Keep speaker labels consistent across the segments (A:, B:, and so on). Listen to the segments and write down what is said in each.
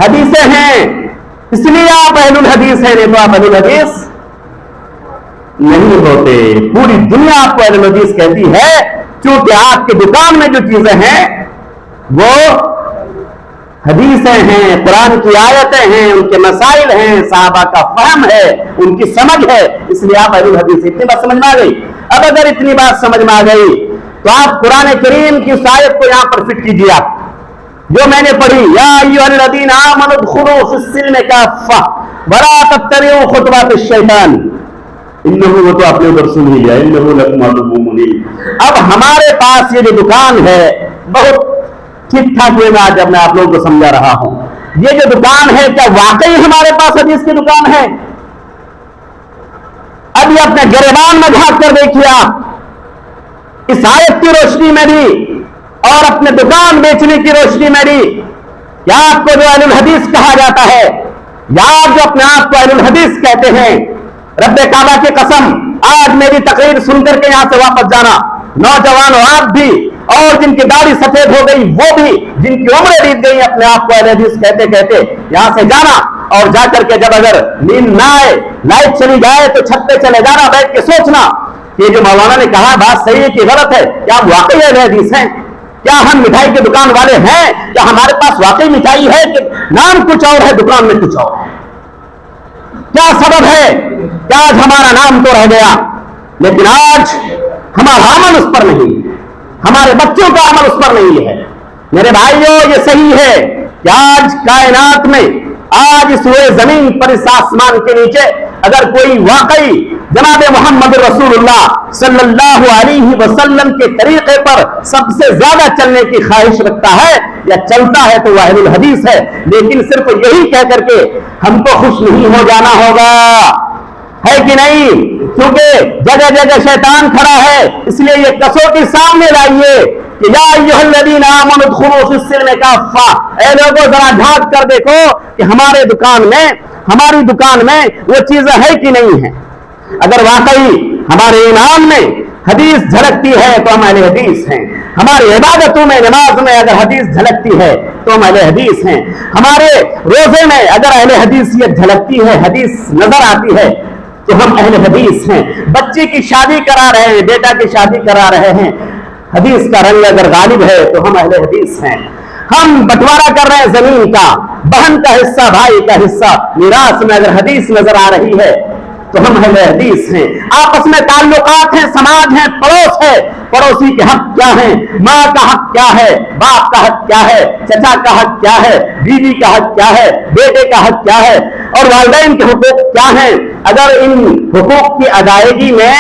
A: حدیثیں ہیں اس لیے آپ اہل الحدیث ہیں، نہیں تو آپ اہل الحدیث نہیں ہوتے۔ پوری دنیا آپ کو اہل الحدیث کہتی ہے چونکہ آپ کی دکان میں جو چیزیں ہیں وہ حدیثیں ہیں، قرآن کی آیتیں ہیں، ان کے مسائل ہیں، صحابہ کا فہم ہے، ان کی سمجھ ہے، اس لیے آپ اہل الحدیث۔ اتنی بات سمجھ میں آ گئی؟ اب اگر اتنی بات سمجھ میں آ گئی تو آپ قرآن کریم کی اس آیت کو یہاں پر فٹ کیجیے، آپ جو میں نے پڑھی، یا ایھا الذین آمنوا ادخلوا فی السلم کافہ ولا تتبعوا خطوات الشیطان انہ، وہ تو اپنے اوپر سن ہی لیا، انہ لکم عدو مبین۔ اب ہمارے پاس یہ جو دکان ہے بہت ٹھیک ٹھاک ہوئے گا جب میں آپ لوگوں کو سمجھا رہا ہوں، یہ جو دکان ہے کیا واقعی ہمارے پاس حدیث کی دکان ہے؟ اب یہ اپنے گریبان میں جھانک کر دیکھیے آپ، اس آیت کی روشنی میں بھی اور اپنے دکان بیچنے کی روشنی میں بھی، یا آپ کو جو اہل الحدیث کہا جاتا ہے، یا آپ جو اپنے آپ کو اہل الحدیث کہتے ہیں، رب کعبہ کی قسم آج میری تقریر سن کر کے یہاں سے واپس جانا، نوجوان آپ بھی اور جن کی داڑھی سفید ہو گئی وہ بھی، جن کی عمریں بیت گئی، اپنے آپ کو اہل حدیث کہتے کہتے یہاں سے جانا، اور جا کر کے جب اگر نیند نہ آئے، لائٹ چلی جائے تو چھت پہ چلے جانا، بیٹھ کے سوچنا کہ جو مولانا نے کہا بات صحیح ہے کہ غلط ہے، کیا ہم واقعی اہل حدیث ہیں؟ کیا ہم مٹھائی کے دکان والے ہیں؟ کیا ہمارے پاس واقعی مٹھائی ہے کہ نام کچھ اور ہے، دکان میں کچھ اور ہے؟ کیا سبب ہے کہ آج ہمارا نام تو رہ گیا لیکن آج ہمارا عمل اس پر نہیں، ہمارے بچوں کا عمل اس پر نہیں ہے؟ میرے بھائیوں، یہ صحیح ہے کہ آج کائنات میں، آج اس روئے زمین پر، اس آسمان کے نیچے اگر کوئی واقعی جناب محمد رسول اللہ صلی اللہ علیہ وسلم کے طریقے پر سب سے زیادہ چلنے کی خواہش رکھتا ہے یا چلتا ہے تو وہ اہل الحدیث ہے۔ لیکن صرف یہی کہہ کر کے ہم کو خوش نہیں ہو جانا ہوگا، ہے کہ نہیں؟ کیونکہ جگہ جگہ شیطان کھڑا ہے، اس لیے یہ کسوٹی سامنے لائیے کہ یا ایھا الذین آمنوا ادخلوا فی السلم کافہ، اے لوگوں ذرا جھانک کر دیکھو کہ ہماری دکان میں وہ چیزیں ہے کہ نہیں ہیں۔ اگر واقعی ہمارے ایمان میں حدیث جھلکتی ہے تو ہم اہل حدیث ہیں، ہماری عبادتوں میں، نماز میں اگر حدیث جھلکتی ہے تو ہم اہل حدیث ہیں، ہمارے روزے میں اگر اہل حدیثیت جھلکتی ہے، حدیث نظر آتی ہے تو ہم اہل حدیث ہیں۔ بچی کی شادی کرا رہے ہیں، بیٹا کی شادی کرا رہے ہیں، حدیث کا رنگ اگر غالب ہے تو ہم اہل حدیث ہیں۔ ہم بٹوارا کر رہے ہیں زمین کا، بہن کا حصہ، بھائی کا حصہ، میراث میں اگر حدیث نظر آ رہی ہے تو ہم اہل حدیث ہیں۔ آپس میں تعلقات ہیں، سماج ہے، پڑوس ہے، پڑوسی کے حق کیا ہیں، ماں کا حق کیا ہے، باپ کا حق کیا ہے، چچا کا حق کیا ہے، بیوی کا حق کیا ہے، بیٹے کا حق کیا ہے، اور والدین کے حقوق کیا ہیں۔ اگر ان حقوق کی ادائیگی میں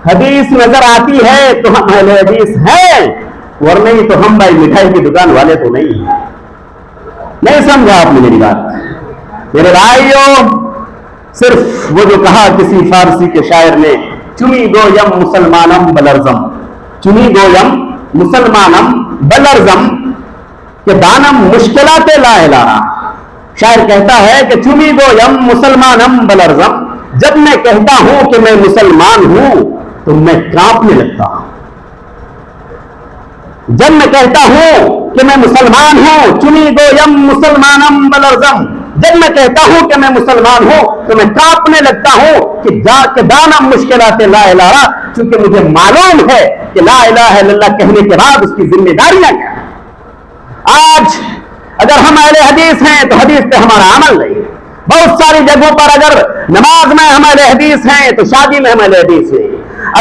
A: حدیث نظر آتی ہے تو ہم اہل حدیث ہیں، ورنہ ہی تو ہم بھائی مٹھائی کی دکان والے تو نہیں ہیں۔ نہیں سمجھا آپ نے میری بات؟ میرے بھائیوں، صرف وہ جو کہا کسی فارسی کے شاعر نے، چمی گویم مسلمانم بلرزم، چمی گویم مسلمانم بلرزم، کہ دانم مشکلات لا الہ۔ شاعر کہتا ہے کہ چمی گویم مسلمانم بلرزم، جب میں کہتا ہوں کہ میں مسلمان ہوں تو میں کانپنے لگتا ہوں۔ جب میں کہتا ہوں کہ میں مسلمان ہوں، چمی گویم مسلمانم بلرزم، جب میں کہتا ہوں کہ میں مسلمان ہوں تو میں کانپنے لگتا ہوں کہ دانم مشکلات لا الہ، چونکہ مجھے معلوم ہے کہ لا الہ الا اللہ کہنے کے بعد اس کی ذمہ داریاں کیا ہیں۔ آج اگر ہم اہل حدیث ہیں تو حدیث پہ ہمارا عمل نہیں ہے۔ بہت ساری جگہوں پر اگر نماز میں ہم اہل حدیث ہیں تو شادی میں ہم اہل حدیث نہیں،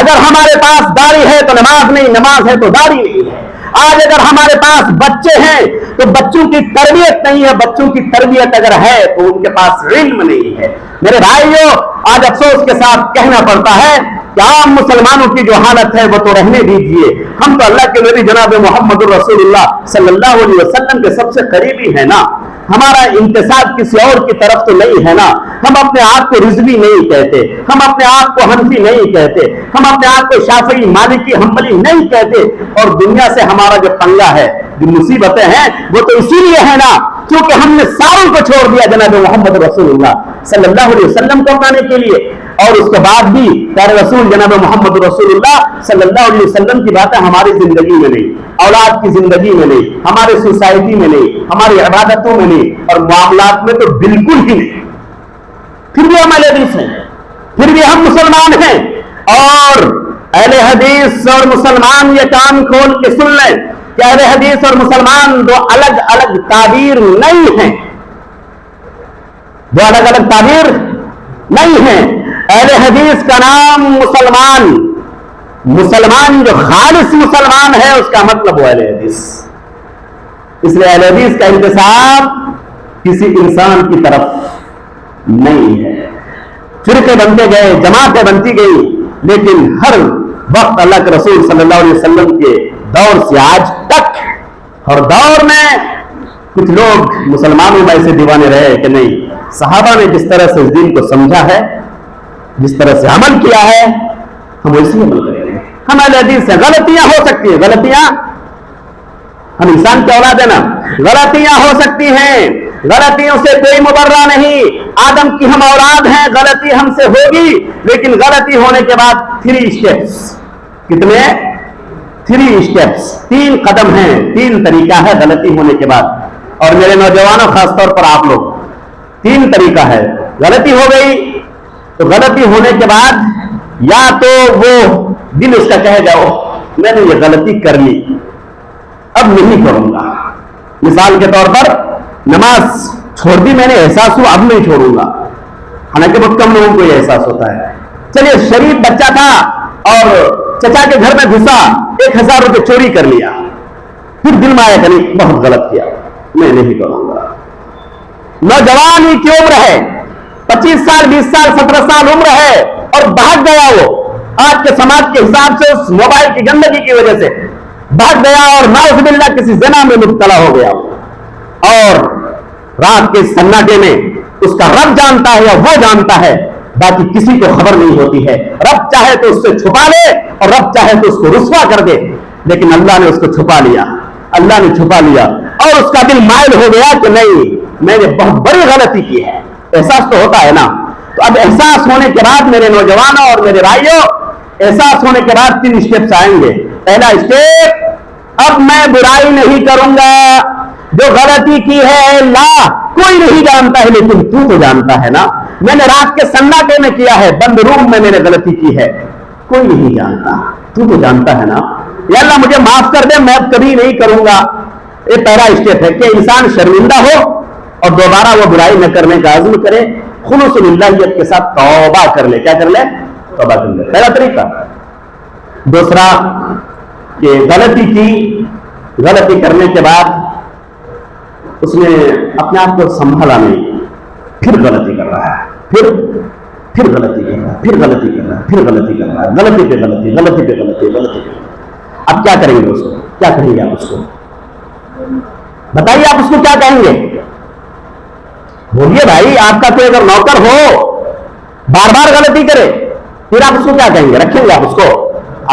A: اگر ہمارے پاس داڑھی ہے تو نماز نہیں، نماز ہے تو داڑھی نہیں ہے۔ آج اگر ہمارے پاس بچے ہیں تو بچوں کی تربیت نہیں ہے، بچوں کی تربیت اگر ہے تو ان کے پاس علم نہیں ہے۔ میرے بھائیوں، آج افسوس کے ساتھ کہنا پڑتا ہے کہ عام مسلمانوں کی جو حالت ہے وہ تو رہنے دیجئے، ہم تو اللہ کے نبی جناب محمد رسول اللہ صلی اللہ علیہ وسلم کے سب سے قریبی ہیں نا، ہمارا انتساب کسی اور کی طرف تو نہیں ہے نا، ہم اپنے آپ کو رضوی نہیں کہتے، ہم اپنے آپ کو حنفی نہیں کہتے، ہم اپنے آپ کو شافعی، مالکی، حنبلی نہیں کہتے، اور دنیا سے ہمارا جو پنگا ہے، جو مصیبتیں ہیں وہ تو اسی لیے ہے نا چونکہ ہم نے ساروں کو چھوڑ دیا جناب محمد رسول اللہ صلی اللہ علیہ وسلم کو اپنانے کے لیے، اور اس کے بعد بھی پیارے رسول جناب محمد رسول اللہ صلی اللہ علیہ وسلم کی باتیں ہماری زندگی میں نہیں، اولاد کی زندگی میں نہیں، ہمارے سوسائٹی میں نہیں، ہماری عبادتوں میں نہیں، اور معاملات میں تو بالکل ہی نہیں۔ پھر بھی ہم اہل حدیث ہیں، پھر بھی ہم مسلمان ہیں، اور اہل حدیث اور مسلمان یہ کام کھول کے سن لیں کہ اہل حدیث اور مسلمان دو الگ الگ تعبیر نہیں ہیں، دو الگ الگ تعبیر نہیں ہیں۔ اہل حدیث کا نام مسلمان، مسلمان جو خالص مسلمان ہے اس کا مطلب وہ اہل حدیث۔ اس لیے اہل حدیث کا انتساب کسی انسان کی طرف نہیں ہے۔ فرقے بنتے گئے، جماعتیں بنتی گئی، لیکن ہر وقت اللہ کے رسول صلی اللہ علیہ وسلم کے دور سے آج تک ہر دور میں کچھ لوگ مسلمانوں میں ایسے دیوانے رہے کہ نہیں، صحابہ نے جس طرح سے اس دین کو سمجھا ہے، جس طرح سے عمل کیا ہے، ہم ویسے عمل کریں گے۔ ہم اہل حدیث سے غلطیاں ہو سکتی ہیں، غلطیاں، ہم انسان کی اولاد ہے نا، غلطیاں ہو سکتی ہیں، غلطیوں سے کوئی مبرہ نہیں، آدم کی ہم اولاد ہیں، غلطی ہم سے ہوگی، لیکن غلطی ہونے کے بعد 3 اسٹیپس، کتنے 3 اسٹیپس، 3 قدم ہیں، 3 طریقہ ہے غلطی ہونے کے بعد۔ اور میرے نوجوانوں خاص طور پر آپ لوگ، 3 طریقہ ہے۔ غلطی ہو گئی تو غلطی ہونے کے بعد یا تو وہ دل اس کا کہہ جاؤ میں نے یہ غلطی کر لی، اب نہیں کروں گا۔ مثال کے طور پر نماز چھوڑ دی میں نے، احساس ہوا اب نہیں چھوڑوں گا، حالانکہ بہت کم لوگوں کو یہ احساس ہوتا ہے۔ چلیے شریف بچہ تھا اور چچا کے گھر میں گھسا، 1000 روپے چوری کر لیا، پھر دل میں آیا کہ نہیں بہت غلط کیا، میں نہیں کروں گا۔ نوجوان ہی کی عمر ہے، 25 سال 20 سال 17 سال عمر ہے، اور بھاگ گیا وہ آج کے سماج کے حساب سے اس موبائل کی گندگی کی وجہ سے بھاگ گیا، اور نعوذ باللہ کسی زنا میں مبتلا ہو گیا، اور رات کے سناٹے میں اس کا رب جانتا ہے یا وہ جانتا ہے، باقی کسی کو خبر نہیں ہوتی ہے۔ رب چاہے تو اس سے چھپا لے اور رب چاہے تو اس کو رسوا کر دے، لیکن اللہ نے اس کو چھپا لیا، اللہ نے چھپا لیا، اور اس کا دل مائل ہو گیا کہ نہیں میں نے بہت بڑی غلطی کی ہے۔ احساس تو ہوتا ہے نا۔ تو اب احساس ہونے کے بعد میرے نوجوانوں اور میرے بھائیوں، احساس ہونے کے بعد 3 اسٹیپس آئیں گے۔ پہلا اسٹیپ، اب میں برائی نہیں کروں گا، جو غلطی کی ہے اللہ کوئی نہیں جانتا ہے لیکن تو تو جانتا ہے نا، میں نے رات کے سناٹے میں کیا ہے، بند روم میں نے غلطی کی ہے، کوئی نہیں جانتا، تو تو جانتا ہے نا، یا اللہ مجھے معاف کر دے، میں اب کبھی نہیں کروں گا۔ یہ پہلا اسٹیپ ہے کہ انسان شرمندہ ہو اور دوبارہ وہ برائی نہ کرنے کا عزم کرے، خلوص للہیت کے ساتھ توبہ کر لے۔ کیا کر لے؟ توبہ کر لے، پہلا طریقہ۔ دوسرا کہ غلطی کی، غلطی کرنے کے بعد اس نے اپنے آپ کو سنبھالا نہیں، پھر غلطی کر رہا ہے، پھر غلطی کر رہا ہے، پھر غلطی کر رہا ہے، پھر غلطی کر رہا ہے، غلطی پہ غلطی، غلطی پہ غلطی، غلطی پہ غلطی۔ اب کیا کریں گے اس کو؟ کیا کہیں گے آپ اس کو؟ بتائیے آپ اس کو کیا کہیں گے؟ بولیے بھائی، آپ کا کوئی اگر نوکر ہو بار بار غلطی کرے پھر آپ اس کو کیا کہیں گے؟ رکھیں گے آپ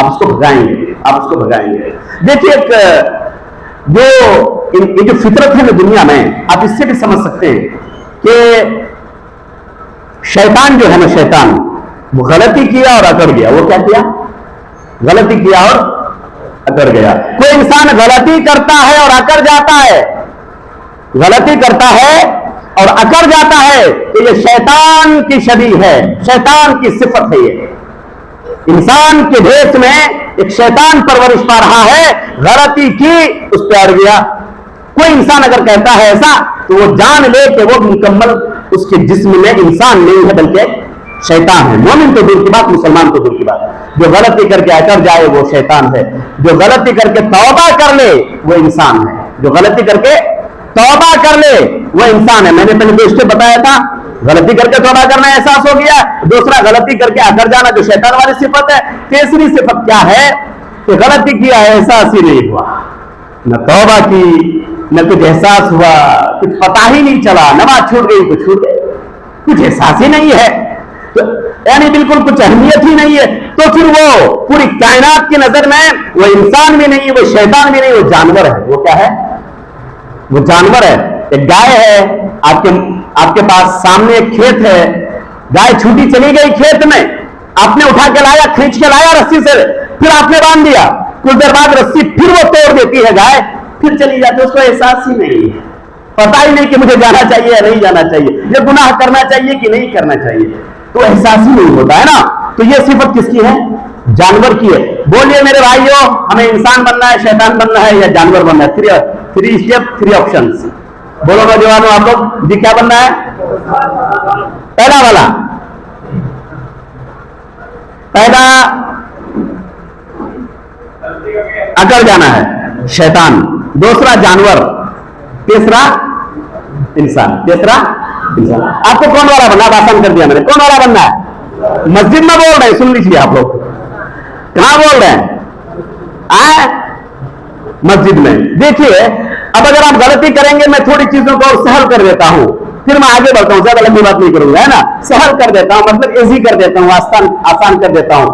A: اس کو بھگائیں گے، آپ اس کو بھگائیں گے۔ دیکھیے ایک جو فطرت ہے نا دنیا میں، آپ اس سے بھی سمجھ سکتے ہیں کہ شیطان جو ہے نا، شیطان وہ غلطی کیا اور اکڑ گیا۔ وہ کیا کیا؟ غلطی کیا اور اکڑ گیا۔ کوئی انسان غلطی کرتا ہے اور اکڑ جاتا ہے، غلطی کرتا ہے اور اکڑ جاتا ہے، تو یہ شیطان کی شبیہ ہے، شیطان کی صفت ہے۔ یہ انسان کے بھیس میں ایک شیطان پرورش پا رہا ہے، غلطی کی اس پہ اڑ گیا۔ کوئی انسان اگر کہتا ہے ایسا تو وہ جان لے کہ وہ مکمل اس کے جسم میں انسان نہیں ہے بلکہ شیطان ہے۔ مومن تو دور کی بات، مسلمان تو دور کی بات، جو غلطی کر کے اکڑ جائے وہ شیطان ہے، جو غلطی کر کے توبہ کر لے وہ انسان ہے، جو غلطی کر کے توبہ کر لے وہ انسان ہے۔ میں نے پہلے دوسرے بتایا تھا، غلطی کر کے توبہ کرنا احساس ہو گیا، دوسرا غلطی کر کے اکڑ جانا جو شیطان والی صفت ہے، تیسری صفت کیا ہے کہ غلطی کیا ہے احساس ہی نہیں ہوا، نہ توبہ کی نہ کچھ احساس ہوا، کچھ پتہ ہی نہیں چلا، نماز چھوٹ گئی تو چھوٹ گئی، کچھ احساس ہی نہیں ہے، یعنی بالکل کچھ اہمیت ہی نہیں ہے، تو پھر وہ پوری کائنات کی نظر میں وہ انسان بھی نہیں، وہ شیطان بھی نہیں، وہ جانور ہے۔ وہ کیا ہے؟ وہ جانور ہے۔ ایک گائے ہے آپ کے پاس سامنے ایک کھیت ہے, گائے چھوٹی چلی گئی کھیت میں, آپ نے اٹھا کے لایا, کھینچ کے لایا رسی سے, پھر آپ نے باندھ دیا, کچھ دیر بعد رسی پھر وہ توڑ دیتی ہے گائے, پھر چلی جاتی ہے, اس کو احساس ہی نہیں ہے, پتا ہی نہیں کہ مجھے جانا چاہیے یا نہیں جانا چاہیے, یہ گناہ کرنا چاہیے کہ نہیں کرنا چاہیے, تو احساس ہی نہیں ہوتا ہے نا. تو یہ صفت کس کی ہے؟ جانور کی ہے. بولیے میرے بھائیوں, ہمیں انسان بننا ہے, شیطان بننا ہے یا جانور بننا ہے؟ 3 اسٹیپ 3 آپشنز. بولو نوجوانوں آپ لوگ جی کیا بننا ہے؟ پہلا والا, پہلا اکڑ جانا ہے شیطان, دوسرا جانور, تیسرا انسان. آپ کو کون والا بننا ہے؟ آسان کر دیا میں نے, کون والا بننا ہے؟ مسجد میں بول رہے ہیں, سن لیجیے آپ لوگ, کہاں بول رہے ہیں؟ مسجد میں. دیکھیے اب اگر آپ غلطی کریں گے, میں تھوڑی چیزوں کو اور سہل کر دیتا ہوں, پھر میں آگے بڑھتا ہوں, زیادہ لمبی بات نہیں کروں گا, ہے نا, سہل کر دیتا ہوں, مطلب ایزی کر دیتا ہوں, آسان کر دیتا ہوں.